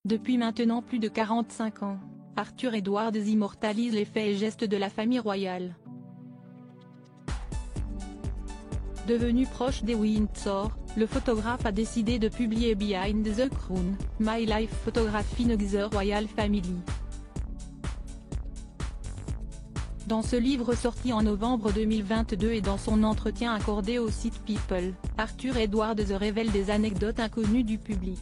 Depuis maintenant plus de 45 ans, Arthur Edwards immortalise les faits et gestes de la famille royale. Devenu proche des Windsor, le photographe a décidé de publier Behind the Crown, My Life Photography in the Royal Family. Dans ce livre sorti en novembre 2022 et dans son entretien accordé au site People, Arthur Edwards révèle des anecdotes inconnues du public.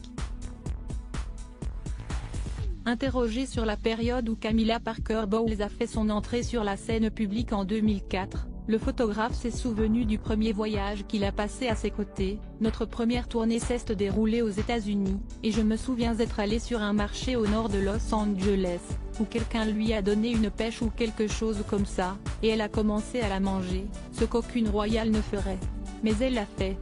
Interrogé sur la période où Camilla Parker Bowles a fait son entrée sur la scène publique en 2004, le photographe s'est souvenu du premier voyage qu'il a passé à ses côtés. Notre première tournée s'est déroulée aux États-Unis, et je me souviens être allé sur un marché au nord de Los Angeles, où quelqu'un lui a donné une pêche ou quelque chose comme ça, et elle a commencé à la manger, ce qu'aucune royale ne ferait. Mais elle l'a fait.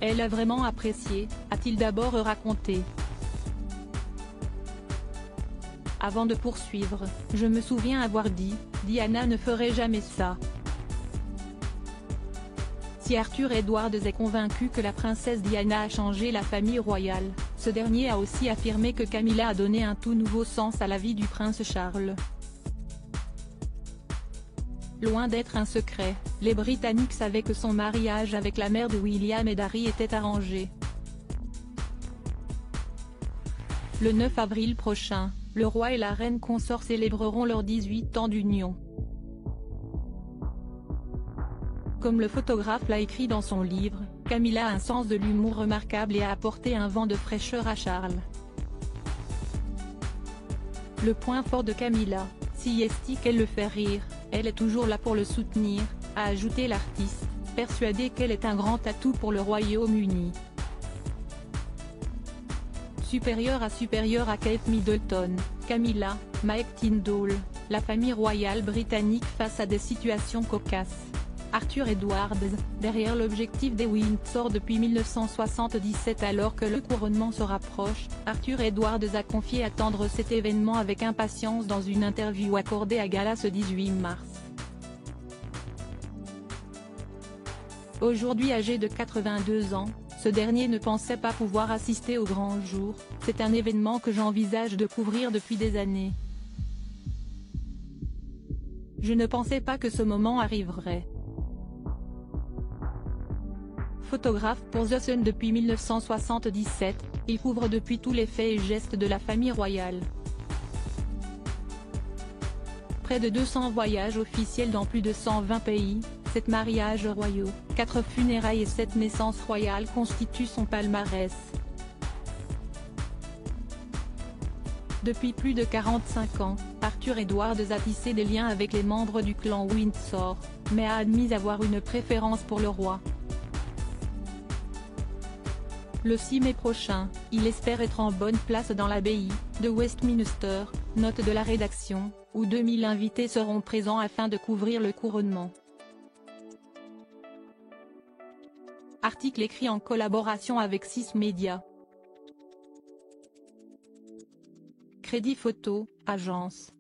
Elle a vraiment apprécié, a-t-il d'abord raconté. Avant de poursuivre, je me souviens avoir dit, Diana ne ferait jamais ça. Si Arthur Edwards est convaincu que la princesse Diana a changé la famille royale, ce dernier a aussi affirmé que Camilla a donné un tout nouveau sens à la vie du prince Charles. Loin d'être un secret, les Britanniques savaient que son mariage avec la mère de William et d'Harry était arrangé. Le 9 avril prochain, le roi et la reine consort célébreront leurs 18 ans d'union. Comme le photographe l'a écrit dans son livre, Camilla a un sens de l'humour remarquable et a apporté un vent de fraîcheur à Charles. Le point fort de Camilla, si est qu'elle le fait rire, elle est toujours là pour le soutenir, a ajouté l'artiste, persuadée qu'elle est un grand atout pour le Royaume-Uni. Supérieure à Kate Middleton, Camilla, Mike Tyndall, la famille royale britannique face à des situations cocasses. Arthur Edwards, derrière l'objectif des Windsor depuis 1977 alors que le couronnement se rapproche, Arthur Edwards a confié attendre cet événement avec impatience dans une interview accordée à Gala ce 18 mars. Aujourd'hui âgé de 82 ans, ce dernier ne pensait pas pouvoir assister au grand jour. C'est un événement que j'envisage de couvrir depuis des années. Je ne pensais pas que ce moment arriverait. Photographe pour The Sun depuis 1977, il couvre depuis tous les faits et gestes de la famille royale. Près de 200 voyages officiels dans plus de 120 pays, 7 mariages royaux, 4 funérailles et 7 naissances royales constituent son palmarès. Depuis plus de 45 ans, Arthur Edwards a tissé des liens avec les membres du clan Windsor, mais a admis avoir une préférence pour le roi. Le 6 mai prochain, il espère être en bonne place dans l'abbaye de Westminster, note de la rédaction, où 2000 invités seront présents afin de couvrir le couronnement. Article écrit en collaboration avec 6 médias. Crédit photo, agence.